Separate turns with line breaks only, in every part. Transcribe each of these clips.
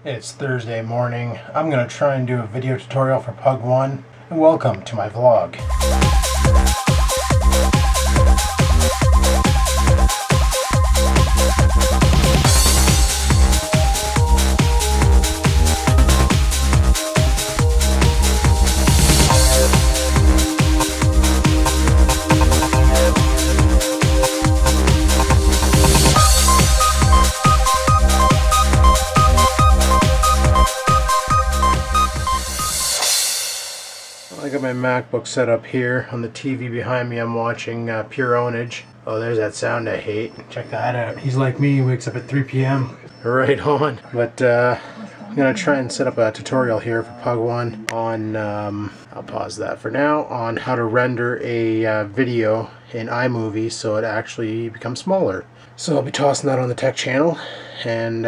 It's Thursday morning. I'm going to try and do a video tutorial for Pug 1, and welcome to my vlog. I got my MacBook set up here. On the TV behind me I'm watching Pure Ownage. Oh, there's that sound I hate. Check that out. He's like me, he wakes up at 3 p.m. Right on. But I'm going to try and set up a tutorial here for Pug 1 on, I'll pause that for now, on how to render a video in iMovie so it actually becomes smaller. So I'll be tossing that on the tech channel and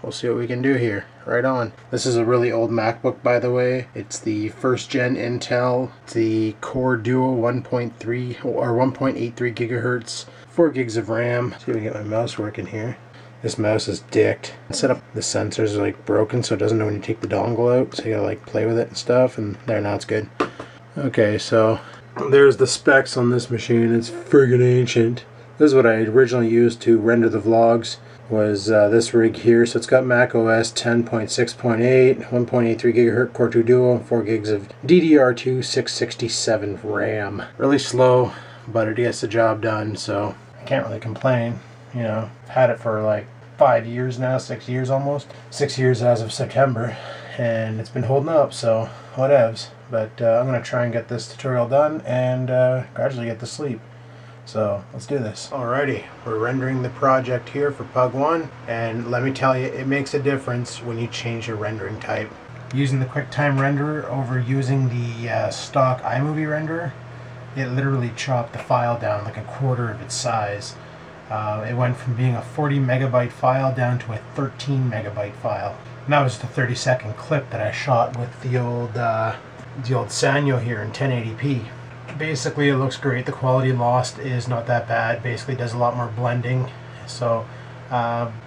we'll see what we can do here. Right on. This is a really old MacBook, by the way. It's the first gen Intel. It's the Core Duo 1.3 or 1.83 gigahertz, 4 gigs of RAM. See if we can get my mouse working here. This mouse is dicked. Set up the sensors are like broken, so it doesn't know when you take the dongle out. So you gotta like play with it and stuff. And there, now it's good. Okay, so there's the specs on this machine. It's friggin' ancient. This is what I originally used to render the vlogs. Was this rig here. So it's got Mac OS 10.6.8, 1.83 gigahertz Core 2 Duo, 4 gigs of DDR2, 667 RAM. Really slow, but it gets the job done, so I can't really complain. You know, I've had it for like 5 years now, 6 years almost. 6 years as of September, and it's been holding up, so whatevs. But I'm going to try and get this tutorial done and gradually get to sleep. So let's do this. Alrighty, we're rendering the project here for Pug 1, and let me tell you, it makes a difference when you change your rendering type. Using the QuickTime renderer over using the stock iMovie renderer, it literally chopped the file down like a quarter of its size. It went from being a 40 megabyte file down to a 13 megabyte file. And that was the 30-second clip that I shot with the old Sanyo here in 1080p. Basically it looks great. The quality lost is not that bad. Basically does a lot more blending, so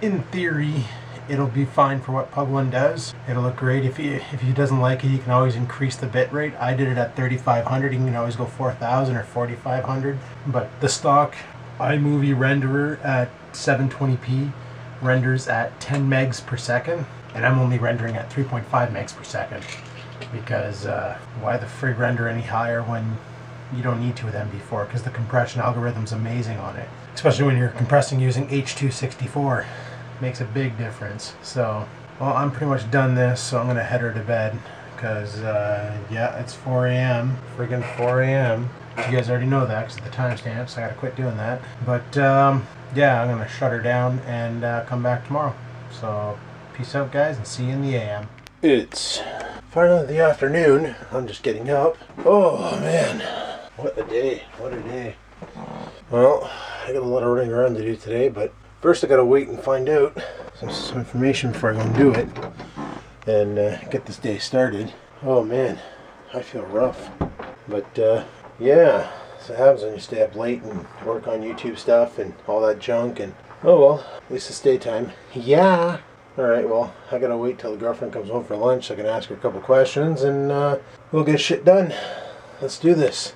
in theory it'll be fine for what Pug 1 does. It'll look great. If he doesn't like it, you can always increase the bit rate. I did it at 3500. You can always go 4000 or 4500, but the stock iMovie renderer at 720p renders at 10 megs per second, and I'm only rendering at 3.5 megs per second because why the frig render any higher when you don't need to with MD4, because the compression algorithm's amazing on it. Especially when you're compressing using H.264. Makes a big difference. So, well, I'm pretty much done this, so I'm going to head her to bed. Because, yeah, it's 4 a.m. Friggin' 4 a.m. You guys already know that because of the timestamp, so I got to quit doing that. But, yeah, I'm going to shut her down and come back tomorrow. So, peace out, guys, and see you in the AM. It's finally the afternoon. I'm just getting up. Oh, man. What a day. What a day. Well, I got a lot of running around to do today, but first I gotta wait and find out some information before I go and do it and get this day started. Oh man, I feel rough. But yeah, so it happens when you stay up late and work on YouTube stuff and all that junk, and oh well, at least it's daytime. Yeah. Alright, well, I gotta wait till the girlfriend comes home for lunch so I can ask her a couple questions and we'll get shit done. Let's do this.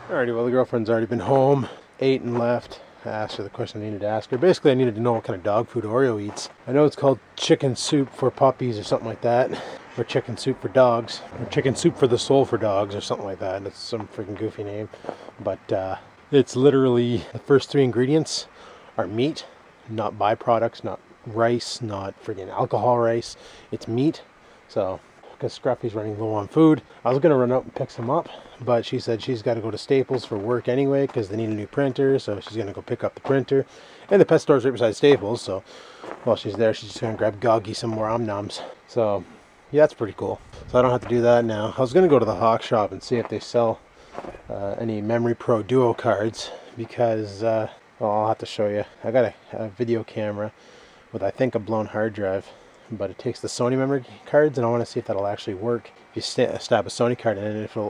Alrighty, well, the girlfriend's already been home, ate and left. I asked her the question I needed to ask her. Basically, I needed to know what kind of dog food Oreo eats. I know it's called chicken soup for puppies or something like that, or chicken soup for dogs, or chicken soup for the soul for dogs or something like that. That's some freaking goofy name. But it's literally, the first 3 ingredients are meat, not byproducts, not rice, not friggin' alcohol rice. It's meat. So because Scruffy's running low on food, I was gonna run out and pick some up, but she said she's got to go to Staples for work anyway because they need a new printer, so she's gonna go pick up the printer, and the pet store's right beside Staples, so while she's there she's just gonna grab Goggy some more Om-Noms. So yeah, that's pretty cool. So I don't have to do that now. I was gonna go to the Hawk shop and see if they sell any Memory Pro Duo cards, because well, I'll have to show you. I got a video camera with, I think, a blown hard drive, but it takes the Sony memory cards, and I want to see if that'll actually work. If you stab a Sony card in it, if it'll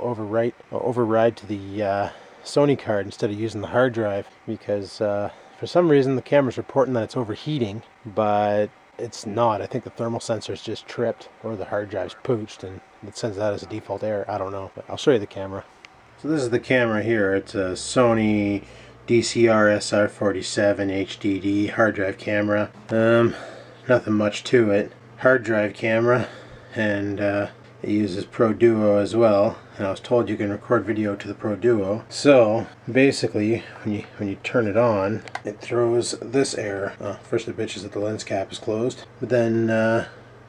override to the Sony card instead of using the hard drive, because for some reason the camera's reporting that it's overheating, but it's not. I think the thermal sensor's just tripped, or the hard drive's pooched, and it sends that as a default error. I don't know, but I'll show you the camera. So this is the camera here. It's a Sony DCR SR47 HDD hard drive camera. Nothing much to it. Hard drive camera, and it uses Pro Duo as well. And I was told you can record video to the Pro Duo. So basically, when you turn it on, it throws this error. First it bitches that the lens cap is closed, but then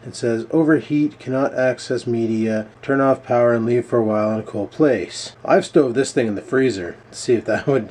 it says overheat, cannot access media, turn off power and leave for a while in a cool place. I've stoved this thing in the freezer to see if that would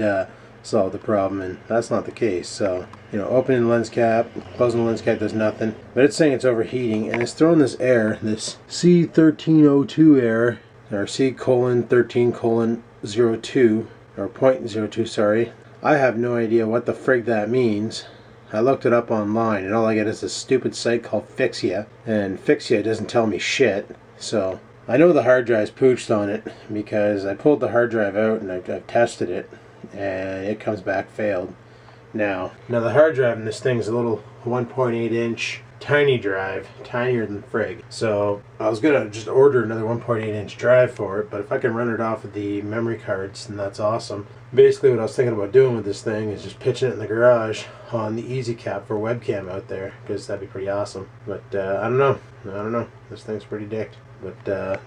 solve the problem, and that's not the case. So, you know, opening the lens cap, closing the lens cap does nothing, but it's saying it's overheating, and it's throwing this error, this C1302 error, or C:13:02, or 0.02, sorry. I have no idea what the frig that means. I looked it up online, and all I get is this stupid site called Fixia, and Fixia doesn't tell me shit. So I know the hard drive's pooched on it because I pulled the hard drive out and I've tested it, and it comes back failed. Now the hard drive in this thing is a little 1.8 inch tiny drive, tinier than frig. So I was gonna just order another 1.8 inch drive for it, but if I can run it off of the memory cards, then that's awesome. Basically what I was thinking about doing with this thing is just pitching it in the garage on the easy cap for webcam out there, because that'd be pretty awesome. But I don't know, this thing's pretty dicked. But the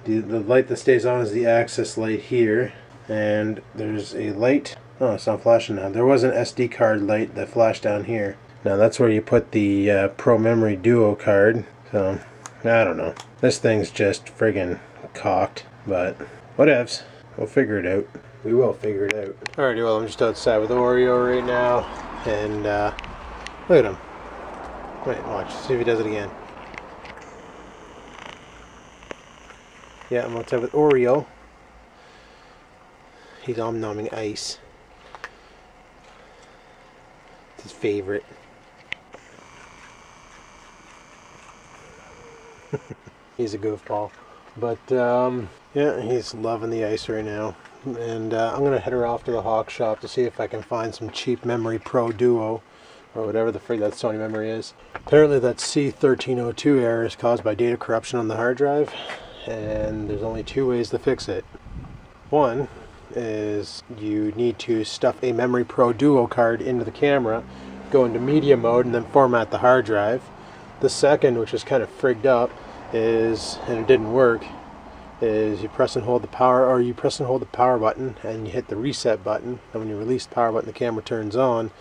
light that stays on is the access light here, and there's a light. Oh, it's not flashing now. There was an SD card light that flashed down here. Now that's where you put the Pro Memory Duo card. So I don't know. This thing's just friggin' cocked, but whatevs. We'll figure it out. We will figure it out. Alrighty, well, I'm just outside with Oreo right now, and look at him. Wait, watch. See if he does it again. Yeah, I'm outside with Oreo. He's om-nomming ice. It's his favorite. He's a goofball. But yeah, he's loving the ice right now. And I'm gonna head her off to the Hawk shop to see if I can find some cheap memory Pro Duo, or whatever the frig that Sony memory is. Apparently that C1302 error is caused by data corruption on the hard drive, and there's only two ways to fix it. One is you need to stuff a memory Pro Duo card into the camera, go into media mode, and then format the hard drive. The second, which is kind of frigged up, is, and it didn't work, is you press and hold the power, or you press and hold the power button and you hit the reset button, and when you release the power button the camera turns on,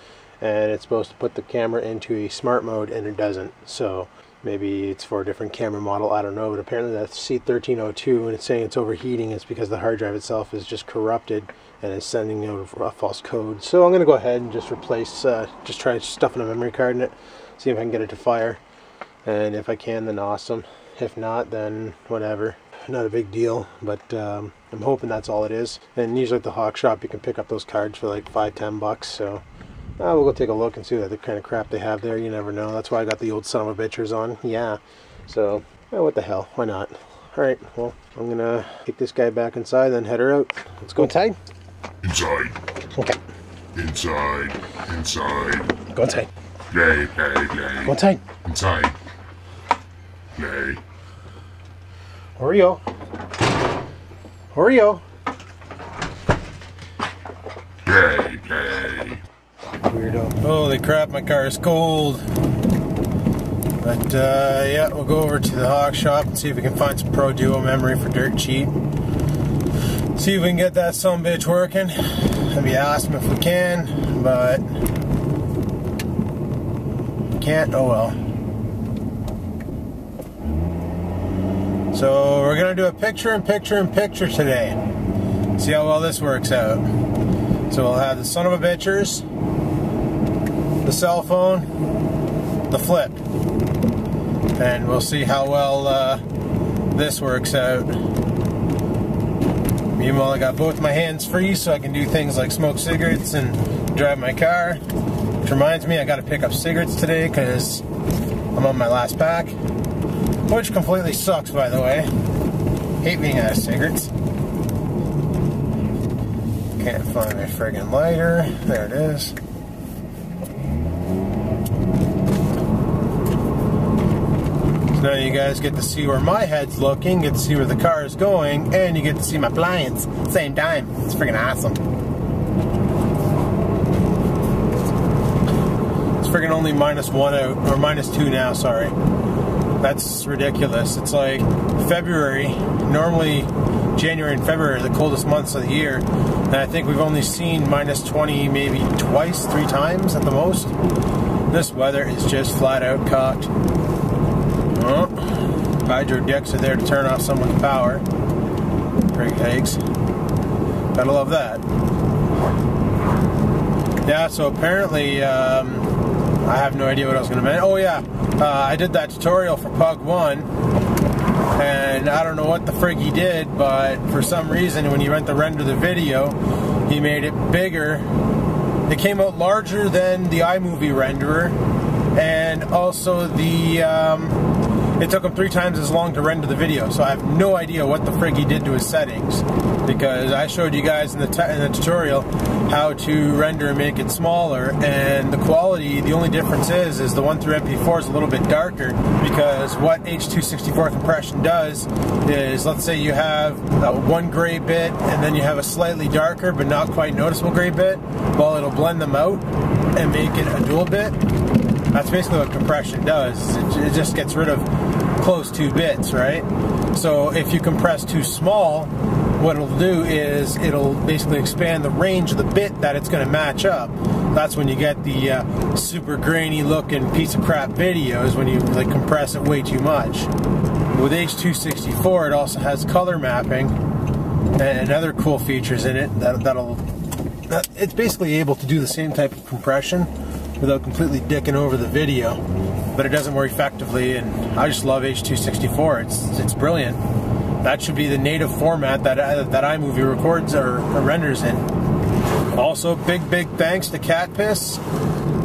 and it's supposed to put the camera into a smart mode, and it doesn't. So maybe it's for a different camera model, I don't know, but apparently that's C1302, and it's saying it's overheating. It's because the hard drive itself is just corrupted and is sending out a false code. So I'm going to go ahead and just replace, just try stuffing a memory card in it, see if I can get it to fire, and if I can, then awesome. If not, then whatever. Not a big deal, but I'm hoping that's all it is. And usually at the Hawk shop you can pick up those cards for like $5–10 bucks, so we'll go take a look and see what the kind of crap they have there. You never know. That's why I got the old son of a bitchers on. Yeah, so what the hell, why not? Alright, well, I'm gonna take this guy back inside, then head her out. Let's go inside.
Inside.
Okay.
Inside. Inside.
Go inside.
Play, play, play.
Go inside.
Inside. Play.
Oreo. Oreo.
Play, play.
Weirdo. Holy crap, my car is cold. But yeah, we'll go over to the Hawk shop and see if we can find some Pro Duo memory for dirt cheap. See if we can get that sumbitch working. That'd be awesome if we can, but can't, oh well. So we're gonna do a picture-in-picture today. See how well this works out. So we'll have the son of a bitchers, the cell phone, the flip, and we'll see how well this works out. Meanwhile, I got both my hands free, so I can do things like smoke cigarettes and drive my car. Which reminds me, I got to pick up cigarettes today because I'm on my last pack. Which completely sucks, by the way. Hate being out of cigarettes. Can't find my friggin' lighter. There it is. now you guys get to see where my head's looking, get to see where the car is going, and you get to see my blinds at the same time. It's freaking awesome. It's freaking only -1 out, or -2 now, sorry. That's ridiculous. It's like February. Normally January and February are the coldest months of the year, and I think we've only seen -20 maybe twice, 3 times at the most. This weather is just flat out cocked. Oh, hydro decks are there to turn off someone's power. Frig eggs. Gotta love that. Yeah, so apparently, I have no idea what I was going to mention. Oh yeah, I did that tutorial for Pug 1, and I don't know what the frig he did, but for some reason when he went to render the video, he made it bigger. It came out larger than the iMovie renderer, and also it took him 3 times as long to render the video, so I have no idea what the frig he did to his settings, because I showed you guys in the tutorial how to render and make it smaller, and the quality, the only difference is the 1 through MP4 is a little bit darker, because what H.264 compression does is, let's say you have one gray bit and then you have a slightly darker but not quite noticeable gray bit, well, it'll blend them out and make it a dual bit. That's basically what compression does. It just gets rid of close 2 bits, right? So if you compress too small, what it'll do is it'll basically expand the range of the bit that it's going to match up. That's when you get the super grainy looking piece of crap videos, when you like compress it way too much. With H.264, it also has color mapping and other cool features in it it's basically able to do the same type of compression without completely dicking over the video, but it does it more effectively, and I just love H.264. It's brilliant. That should be the native format that iMovie records or renders in. Also, big thanks to Cat Piss.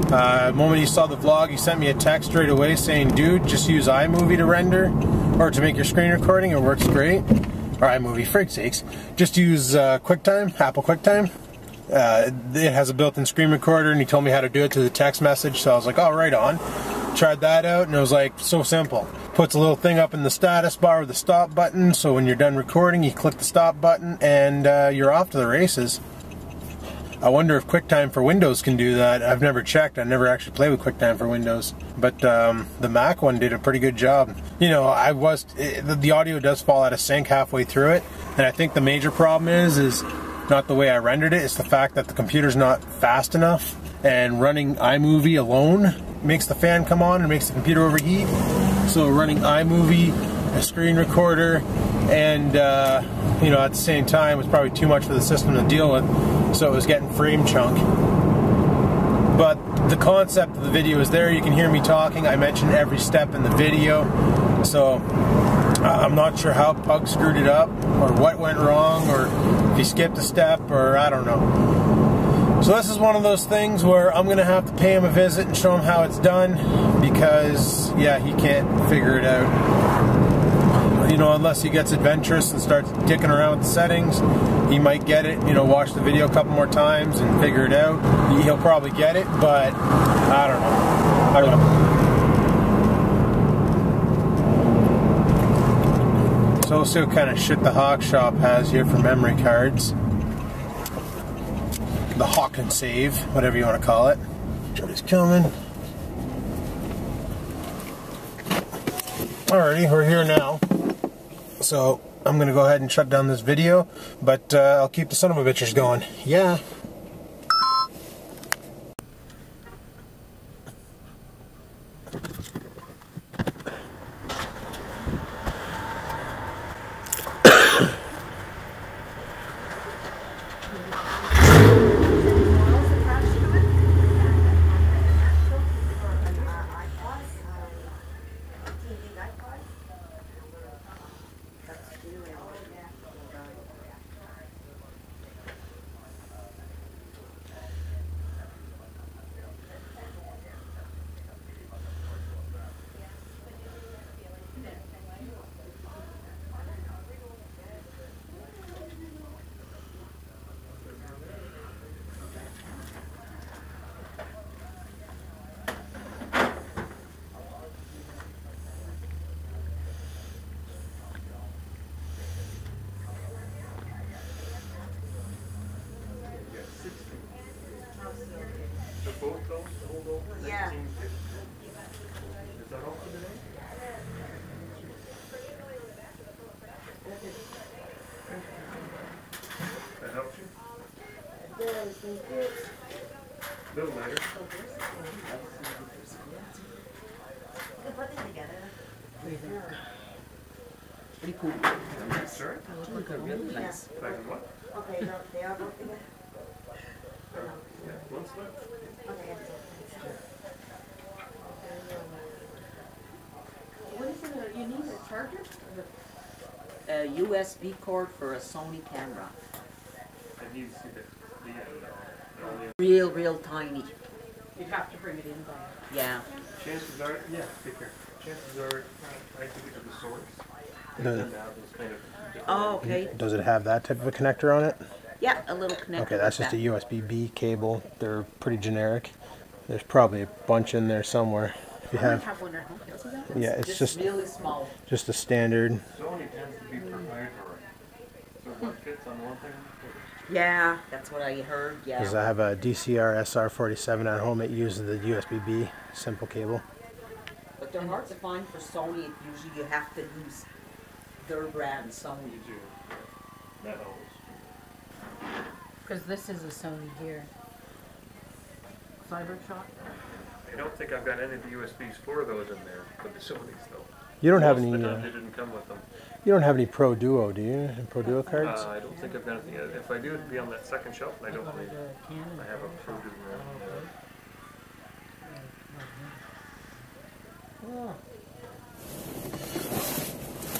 The moment he saw the vlog, he sent me a text straight away saying, "Dude, just use iMovie to render or to make your screen recording. It works great." Or iMovie, frig sakes. Just use QuickTime, Apple QuickTime. It has a built-in screen recorder, and he told me how to do it through the text message, so I was like, oh, right on. Tried that out, and it was like so simple. Puts a little thing up in the status bar with the stop button, so when you're done recording, you click the stop button, and you're off to the races. I wonder if QuickTime for Windows can do that. I've never checked. I never actually played with QuickTime for Windows, but the Mac one did a pretty good job. You know, the audio does fall out of sync halfway through it, and I think the major problem is not the way I rendered it, it's the fact that the computer's not fast enough, and running iMovie alone makes the fan come on and makes the computer overheat. So running iMovie, a screen recorder, and you know, at the same time was probably too much for the system to deal with, so it was getting frame chunk. But the concept of the video is there. You can hear me talking. I mentioned every step in the video, so I'm not sure how Pug screwed it up, or what went wrong, or if he skipped a step, or I don't know. So this is one of those things where I'm going to have to pay him a visit and show him how it's done, because, yeah, he can't figure it out. You know, unless he gets adventurous and starts dicking around with the settings, he might get it, you know, watch the video a couple more times and figure it out. He'll probably get it, but I don't know. So we'll see what kind of shit the Hawk Shop has here for memory cards. The Hawk and Save, whatever you want to call it. Jody's coming. Alrighty, we're here now. So I'm going to go ahead and shut down this video, but I'll keep the son of a bitches going. Yeah.
little later.
Pretty cool.
Sure.
They're really nice.
Like what?
Okay, no, they are both together.
Yeah, one split.
Okay. What is it? You need a charger?
A USB cord for a Sony camera.
I need to see
Real tiny.
You'd have to bring it in by.
Yeah.
chances are, yeah, take care. Chances are, I took it to the source. And
Does-
then now those kind of different-
Oh, okay.
Does it have that type of a connector on it?
Yeah, a little connector.
Okay, that's
like
just a
that.
USB-B cable. They're pretty generic. There's probably a bunch in there somewhere. If you
I might
have,
have one at home. See that?
yeah, it's just
really small.
a standard.
Sony tends to be proprietary. So what fits on one thing?
Yeah, that's what I heard. Yeah.
Because I have a DCR SR47 at home. It uses the USB-B simple cable.
But they're hard to find for Sony. Usually you have to use their brand, Sony.
You do. Not always.
Because this is a Sony here. Cybershot.
I don't think I've got any of the USBs for those in there, the facilities though.
You don't have
Most
any.
of the time they didn't come with them.
You don't have any Pro Duo, do you? Pro Duo cards?
I don't think I've got anything. If I do, it'd be on that second shelf, and I don't believe I have a Pro Duo.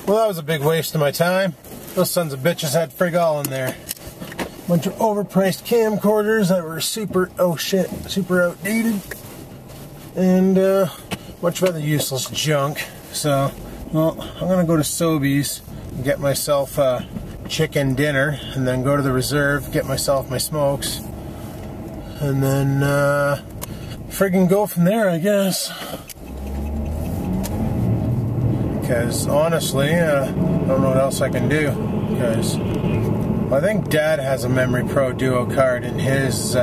Well, that was a big waste of my time. Those sons of bitches had frig all in there. Bunch of overpriced camcorders that were super outdated. And a bunch of other useless junk. So, well, I'm gonna go to Sobeys and get myself a chicken dinner, and then go to the reserve, get myself my smokes, and then friggin' go from there, I guess. Because honestly, I don't know what else I can do. Because I think Dad has a Memory Pro Duo card in his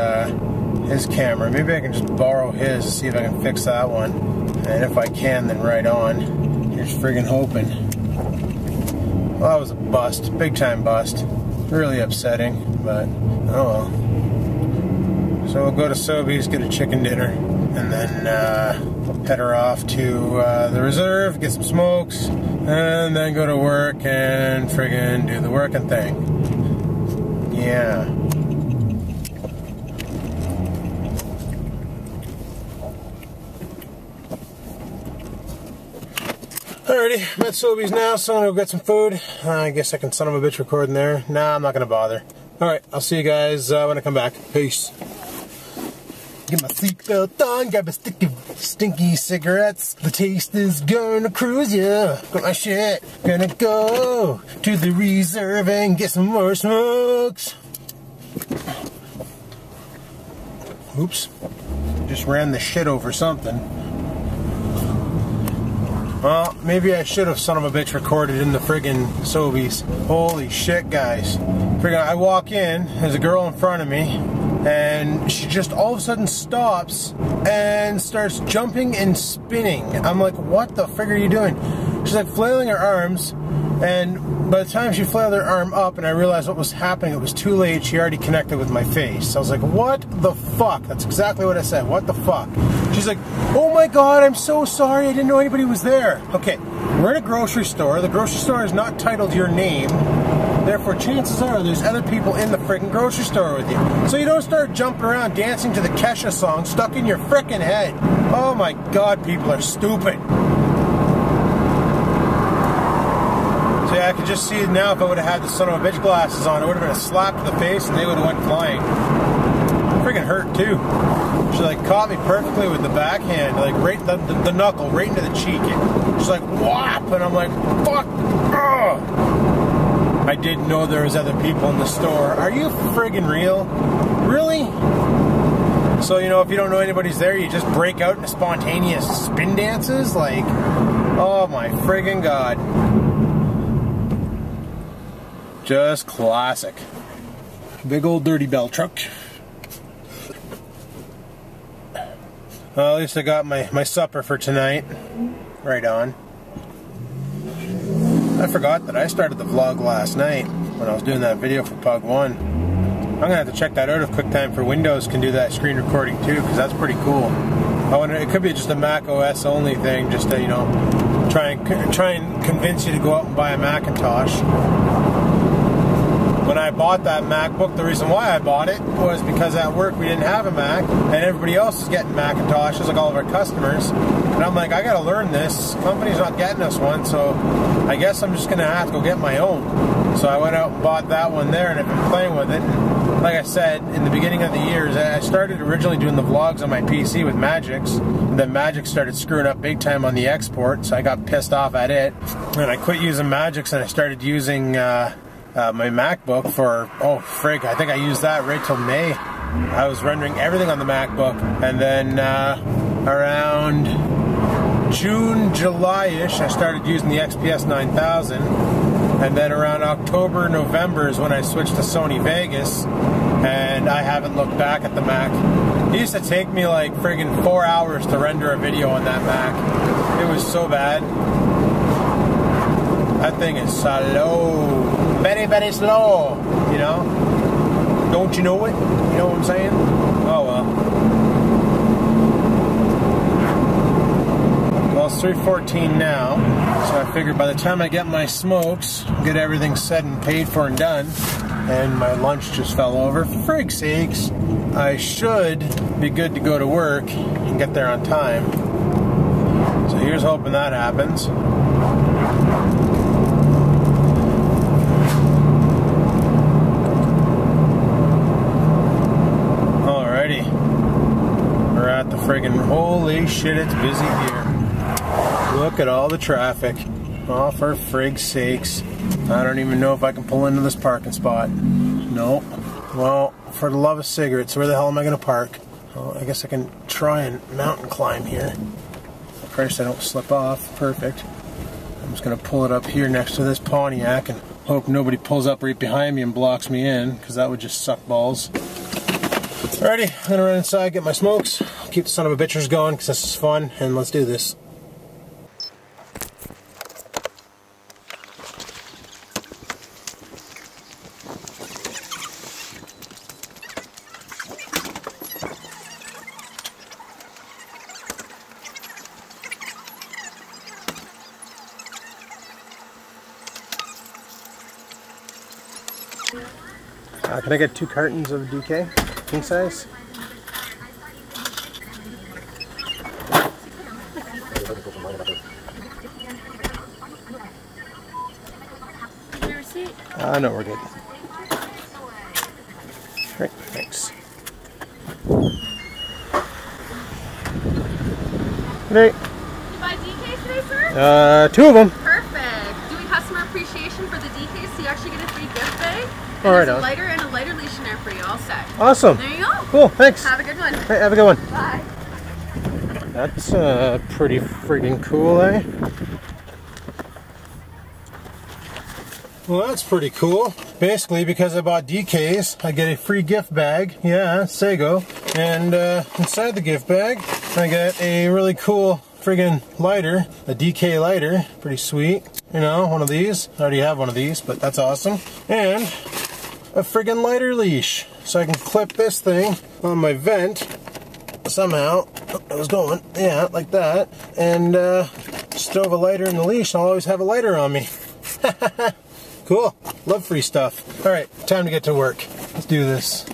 camera. Maybe I can just borrow his to see if I can fix that one. And if I can, then right on. Here's friggin' hoping. Well, that was a bust, big time bust. Really upsetting, but oh well. So we'll go to Sobeys, get a chicken dinner, and then head her off to the reserve, get some smokes, and then go to work and friggin' do the working thing. Yeah. Alrighty, I'm at Sobeys now, so I'm gonna go get some food. I guess I can son of a bitch record in there. Nah, I'm not gonna bother. Alright, I'll see you guys when I come back. Peace. Get my seatbelt on, grab a stick of stinky cigarettes. The taste is gonna cruise ya. Got my shit. Gonna go to the reserve and get some more smokes. Oops. Just ran the shit over something. Well, maybe I should have son of a bitch recorded in the friggin' Sobeys. Holy shit, guys. Friggin', I walk in, there's a girl in front of me, and she just all of a sudden stops and starts jumping and spinning. I'm like, what the frig are you doing? She's like flailing her arms, and by the time she flailed her arm up and I realized what was happening, it was too late. She already connected with my face. I was like, what the fuck? That's exactly what I said. What the fuck? She's like, oh my god, I'm so sorry. I didn't know anybody was there. Okay, we're in a grocery store. The grocery store is not titled your name. Therefore, chances are there's other people in the frickin' grocery store with you. So you don't start jumping around dancing to the Kesha song stuck in your frickin' head. Oh my god, people are stupid. So yeah, I could just see it now. If I would have had the son of a bitch glasses on, it would have been a slap to the face and they would have went flying. Friggin' hurt too. She like caught me perfectly with the backhand, like right the knuckle, right into the cheek. She's like, whap! And I'm like, fuck! Ugh! I didn't know there was other people in the store. Are you friggin' real? Really? So, you know, if you don't know anybody's there, you just break out into spontaneous spin dances? Like, oh my friggin' god. Just classic. Big old dirty bell truck. Well, at least I got my supper for tonight. Right on. I forgot that I started the vlog last night when I was doing that video for Pug 1. I'm gonna have to check that out if QuickTime for Windows can do that screen recording too, because that's pretty cool. I wonder, it could be just a Mac OS only thing, just to, you know, try and convince you to go out and buy a Macintosh. When I bought that MacBook, the reason why I bought it was because at work we didn't have a Mac, and everybody else is getting Macintoshes, like all of our customers. And I'm like, I gotta learn this. Company's not getting us one, so I guess I'm just gonna have to go get my own. So I went out and bought that one there, and I've been playing with it. And like I said, in the beginning of the years, I started originally doing the vlogs on my PC with Magix, and then Magix started screwing up big time on the export, so I got pissed off at it. And I quit using Magix, and I started using my MacBook for, oh frig, I think I used that right till May. I was rendering everything on the MacBook, and then around June, July-ish, I started using the XPS 9000, and then around October, November is when I switched to Sony Vegas, and I haven't looked back at the Mac. It used to take me like friggin' 4 hours to render a video on that Mac. It was so bad. That thing is slow. Very, very slow, you know? Don't you know it? You know what I'm saying? Oh well. Well, it's 3:14 now, so I figured by the time I get my smokes, get everything set and paid for and done, and my lunch just fell over, for frig's sakes, I should be good to go to work and get there on time. So here's hoping that happens. We're at the friggin' holy shit, it's busy here. Look at all the traffic. Oh, for frig's sakes. I don't even know if I can pull into this parking spot. Nope. Well, for the love of cigarettes, where the hell am I gonna park? Well, I guess I can try and mountain climb here. First, I don't slip off. Perfect. I'm just gonna pull it up here next to this Pontiac and hope nobody pulls up right behind me and blocks me in, because that would just suck balls. Alrighty, I'm gonna run inside, get my smokes, keep the son of a bitchers going because this is fun, and let's do this. Can I get 2 cartons of DK? King size?
Your receipt?
No, we're good. Alright, thanks. Good night.
You buy DKs today, sir?
2 of them.
Perfect. Doing customer appreciation for the DKs, so you actually get a free gift bag.
All right,
there's a lighter and a lighter leash in there for you, all set.
Awesome.
There you go.
Cool, thanks.
Have a good one.
Hey, have a good one.
Bye.
That's pretty friggin' cool, eh? Well, that's pretty cool. Basically, because I bought DKs, I get a free gift bag. Yeah, Sego. And inside the gift bag, I get a really cool friggin' lighter, a DK lighter. Pretty sweet. You know, one of these. I already have one of these, but that's awesome. And a friggin' lighter leash. So I can clip this thing on my vent somehow. Oh, I was going, yeah, like that. And stove a lighter in the leash, I'll always have a lighter on me. Cool. Love free stuff. Alright, time to get to work. Let's do this.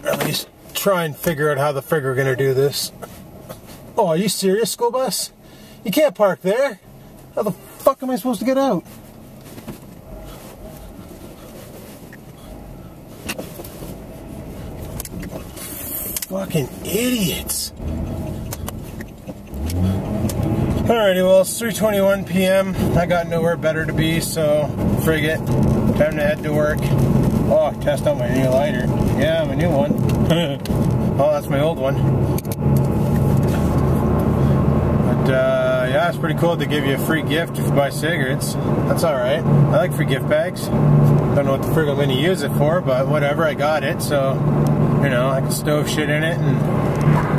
Or at least try and figure out how the frig we're gonna do this. Oh, are you serious, school bus? You can't park there. How the fuck am I supposed to get out? Fucking idiots. Alrighty, well, it's 3:21 p.m. I got nowhere better to be, so frig it. Time to head to work. Oh, test out my new lighter. Yeah, my new one. Oh, that's my old one. But, yeah, it's pretty cool to give you a free gift if you buy cigarettes. That's alright. I like free gift bags. Don't know what the frig I'm going to use it for, but whatever, I got it, so, you know, I can stove shit in it and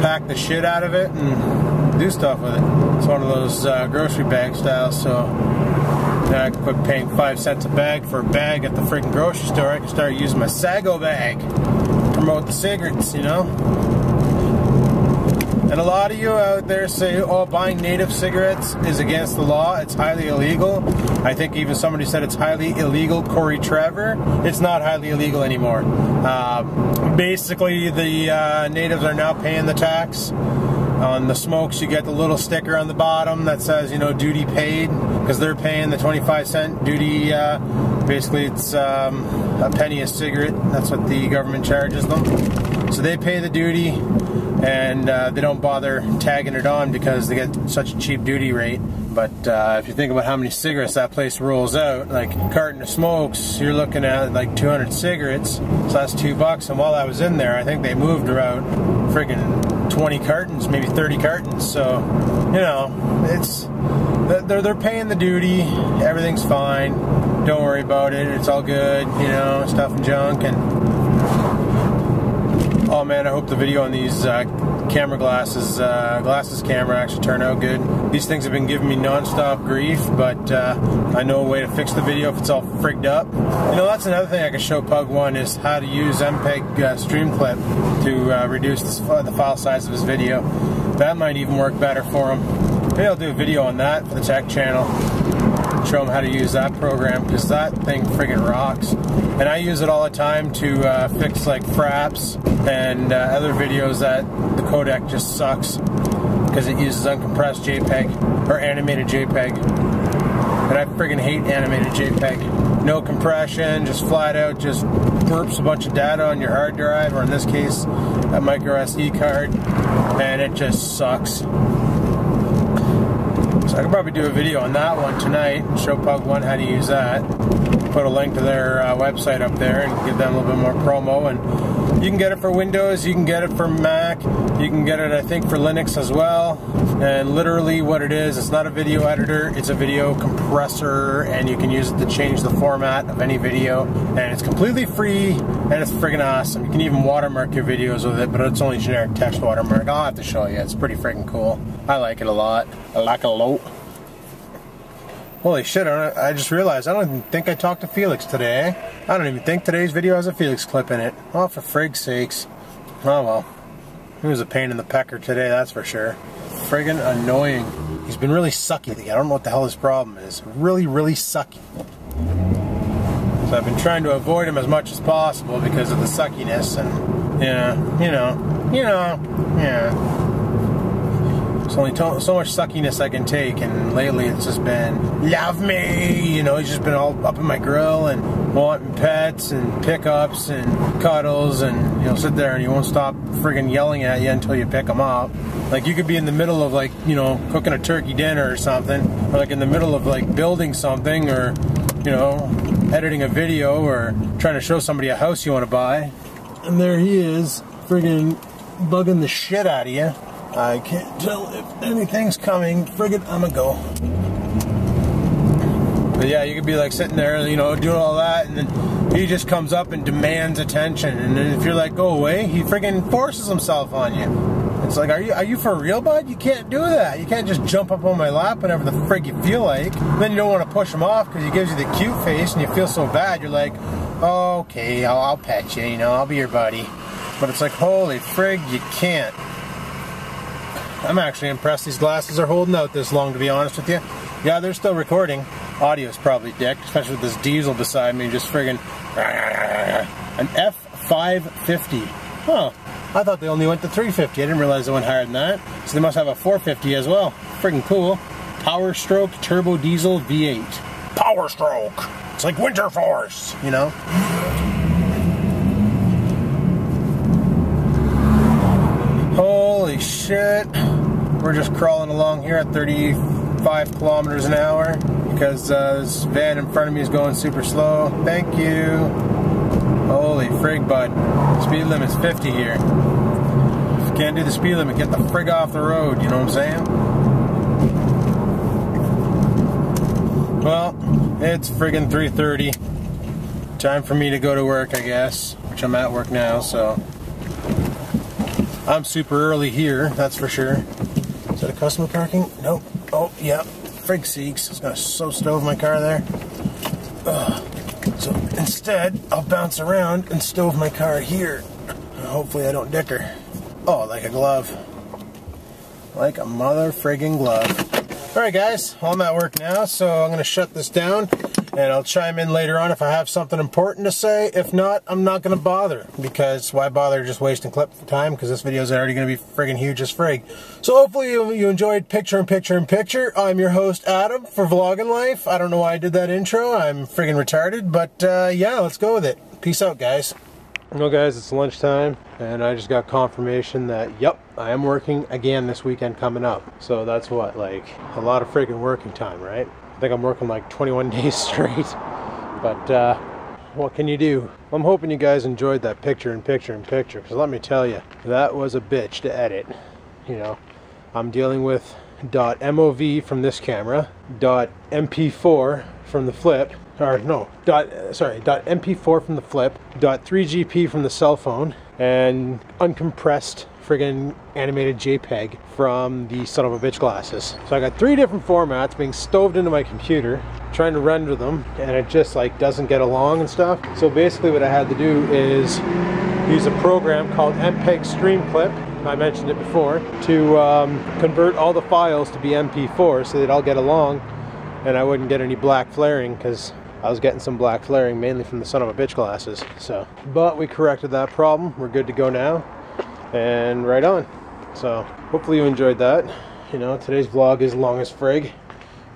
pack the shit out of it and do stuff with it. It's one of those grocery bag styles, so I can quit paying 5 cents a bag for a bag at the freaking grocery store. I can start using my Sago bag. promote the cigarettes, you know? And a lot of you out there say, oh, buying native cigarettes is against the law. It's highly illegal. I think even somebody said it's highly illegal. Corey Trevor. It's not highly illegal anymore. Basically, the natives are now paying the tax. On the smokes, you get the little sticker on the bottom that says, you know, duty paid, because they're paying the 25-cent duty. Basically, it's a penny a cigarette. That's what the government charges them. So they pay the duty, and they don't bother tagging it on because they get such a cheap duty rate. But if you think about how many cigarettes that place rolls out, like a carton of smokes, you're looking at like 200 cigarettes, so that's $2. And while I was in there, I think they moved around friggin' 20 cartons, maybe 30 cartons. So, you know, it's they're paying the duty. Everything's fine. Don't worry about it. It's all good. You know, stuff and junk. And oh man, I hope the video on these camera glasses camera actually turn out good. These things have been giving me non-stop grief, but I know a way to fix the video if it's all frigged up. You know, that's another thing I can show Pug One is how to use MPEG Streamclip to reduce the file size of his video. That might even work better for him. Maybe I'll do a video on that for the tech channel. Show him how to use that program, because that thing friggin' rocks. And I use it all the time to fix like fraps and other videos that the codec just sucks because it uses uncompressed JPEG or animated JPEG. And I friggin' hate animated JPEG. No compression, just flat out just burps a bunch of data on your hard drive, or in this case a micro SD card, and it just sucks. So I could probably do a video on that one tonight and show Pug One how to use that. Put a link to their website up there and give them a little bit more promo. And you can get it for Windows, you can get it for Mac, you can get it I think for Linux as well. And literally what it is, it's not a video editor, it's a video compressor, and you can use it to change the format of any video. And it's completely free, and it's friggin' awesome. You can even watermark your videos with it, but it's only generic text watermark. I'll have to show you, it's pretty friggin' cool. I like it a lot. I like it a lot. Holy shit, I just realized I don't even think I talked to Felix today. I don't even think today's video has a Felix clip in it. Oh, for frig's sakes. Oh well. He was a pain in the pecker today, that's for sure. Friggin' annoying. He's been really sucky. I don't know what the hell his problem is. Really, really sucky. So I've been trying to avoid him as much as possible because of the suckiness, and yeah, you know, yeah. There's only so much suckiness I can take, and lately it's just been, love me, you know, he's just been all up in my grill and wanting pets and pickups and cuddles, and he'll sit there and he won't stop friggin' yelling at you until you pick him up. Like, you could be in the middle of, like, you know, cooking a turkey dinner or something, or like in the middle of like building something, or, you know, editing a video, or trying to show somebody a house you want to buy, and there he is friggin' bugging the shit out of you. I can't tell if anything's coming. Friggin', I'm gonna go. But yeah, you could be like sitting there, you know, doing all that, and then he just comes up and demands attention. And then if you're like, go away, he friggin' forces himself on you. It's like, are you for real, bud? You can't do that. You can't just jump up on my lap whenever the frig you feel like. Then you don't want to push him off because he gives you the cute face, and you feel so bad. You're like, oh, okay, I'll pet you, you know, I'll be your buddy. But it's like, holy frig, you can't. I'm actually impressed these glasses are holding out this long, to be honest with you. Yeah, they're still recording. Audio's probably dicked, especially with this diesel beside me just friggin' an F550. Huh. I thought they only went to 350. I didn't realize they went higher than that. So they must have a 450 as well. Friggin' cool. Power Stroke Turbo Diesel V8. Power Stroke. It's like Winter Force, you know? Holy shit. We're just crawling along here at 35 kilometers an hour because this van in front of me is going super slow. Thank you. Holy frig, bud. Speed limit's 50 here. If you can't do the speed limit, get the frig off the road, you know what I'm saying? Well, it's friggin' 3:30. Time for me to go to work, I guess. Which I'm at work now, so I'm super early here, that's for sure. Is that a customer parking? Nope. Oh, yeah. Frig sakes. I was gonna so stove my car there. So instead, I'll bounce around and stove my car here. Hopefully I don't dick her. Oh, like a glove. Like a mother friggin' glove. Alright guys, well, I'm at work now, so I'm going to shut this down. And I'll chime in later on if I have something important to say. If not, I'm not going to bother. Because why bother just wasting clip time? Because this video is already going to be friggin' huge as frig. So hopefully you enjoyed Picture in Picture in Picture. I'm your host, Adam, for Vlogging Life. I don't know why I did that intro. I'm friggin' retarded. But yeah, let's go with it. Peace out, guys. Well, guys, it's lunchtime. And I just got confirmation that, yep, I am working again this weekend coming up. So that's what, like, a lot of friggin' working time, right? I think I'm working like 21 days straight, but what can you do? I'm hoping you guys enjoyed that Picture in Picture in Picture, because let me tell you, that was a bitch to edit. You know, I'm dealing with .mov from this camera, .mp4 from the flip, or no, .mp4 from the flip, .3gp from the cell phone, and uncompressed friggin' animated JPEG from the son of a bitch glasses. So I got 3 different formats being stoved into my computer, trying to render them, and it just like doesn't get along and stuff. So basically what I had to do is use a program called MPEG Streamclip, I mentioned it before, to convert all the files to be MP4 so they'd all get along and I wouldn't get any black flaring, because I was getting some black flaring mainly from the son of a bitch glasses. So, but we corrected that problem. We're good to go now. And right on. So hopefully you enjoyed that. You know, today's vlog is long as frig,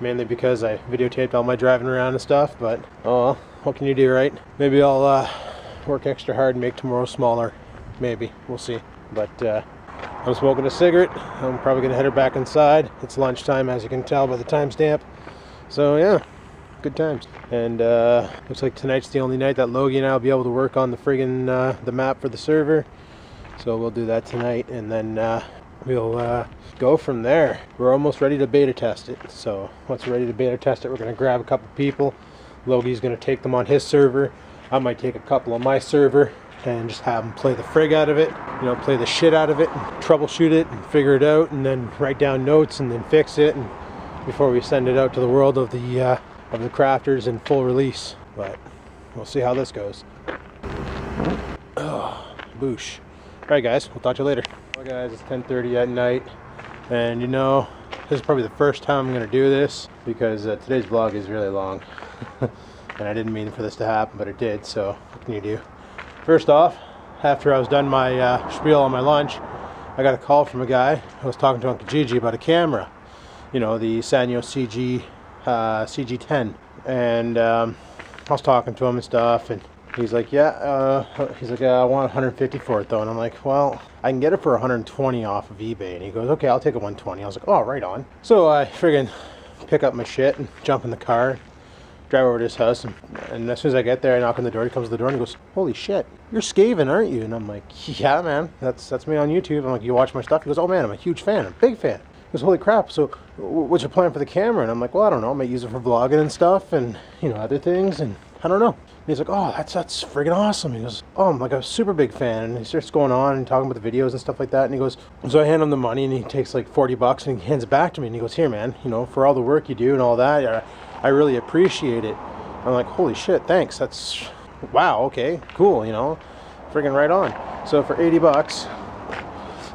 mainly because I videotaped all my driving around and stuff, but oh well, what can you do, right? Maybe I'll work extra hard and make tomorrow smaller. Maybe, we'll see. But I'm smoking a cigarette. I'm probably gonna head her back inside. It's lunchtime, as you can tell by the timestamp. So yeah, good times. And looks like tonight's the only night that Logie and I will be able to work on the friggin' the map for the server. So we'll do that tonight, and then we'll go from there. We're almost ready to beta test it. So once we're ready to beta test it, we're going to grab a couple people. Logie's going to take them on his server. I might take a couple on my server and just have them play the frig out of it. You know, play the shit out of it, and troubleshoot it, and figure it out, and then write down notes, and then fix it, and before we send it out to the world of the crafters in full release. But we'll see how this goes. Oh, boosh. Alright guys, we'll talk to you later. Well guys, it's 10:30 at night, and you know, this is probably the first time I'm going to do this, because today's vlog is really long. And I didn't mean for this to happen, but it did, so what can you do? First off, after I was done my spiel on my lunch, I got a call from a guy. I was talking to Uncle Gigi about a camera. You know, the Sanyo CG10. And I was talking to him and stuff, and he's like, yeah, I want 150 for it though. And I'm like, well, I can get it for 120 off of eBay. And he goes, okay, I'll take a 120. I was like, oh, right on. So I friggin' pick up my shit and jump in the car, drive over to his house, and as soon as I get there, I knock on the door. He comes to the door and he goes, holy shit, you're Skaven, aren't you? And I'm like, yeah, man, that's me on YouTube. I'm like, you watch my stuff? He goes, oh man, I'm a huge fan, I'm a big fan. He goes, holy crap, so what's your plan for the camera? And I'm like, well, I don't know, I might use it for vlogging and stuff, and you know, other things, and I don't know. And he's like, oh, that's friggin' awesome. He goes, oh, I'm like a super big fan. And he starts going on and talking about the videos and stuff like that. And he goes, so I hand him the money, and he takes like 40 bucks and he hands it back to me. And he goes, here, man, you know, for all the work you do and all that, I really appreciate it. I'm like, holy shit, thanks. That's, wow, okay, cool, you know, friggin' right on. So for 80 bucks,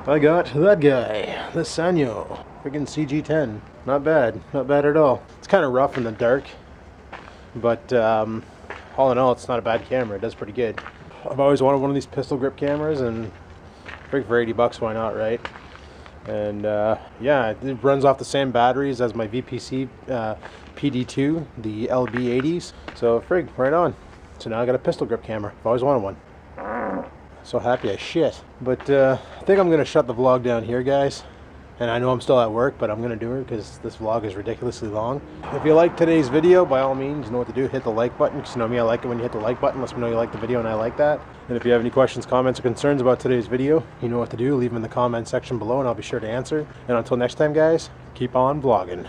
I got that guy, the Sanyo, friggin' CG10. Not bad at all. It's kind of rough in the dark, but all in all, it's not a bad camera. It does pretty good. I've always wanted one of these pistol grip cameras, and for 80 bucks, why not, right? And yeah, it runs off the same batteries as my VPC PD2, the LB80s. So frig, right on. So now I got a pistol grip camera. I've always wanted one. So happy I shit. But I think I'm gonna shut the vlog down here, guys. And I know I'm still at work, but I'm going to do it because this vlog is ridiculously long. If you like today's video, by all means, you know what to do. Hit the like button, because you know me, I like it when you hit the like button. Let me know you like the video, and I like that. And if you have any questions, comments, or concerns about today's video, you know what to do. Leave them in the comment section below, and I'll be sure to answer. And until next time, guys, keep on vlogging.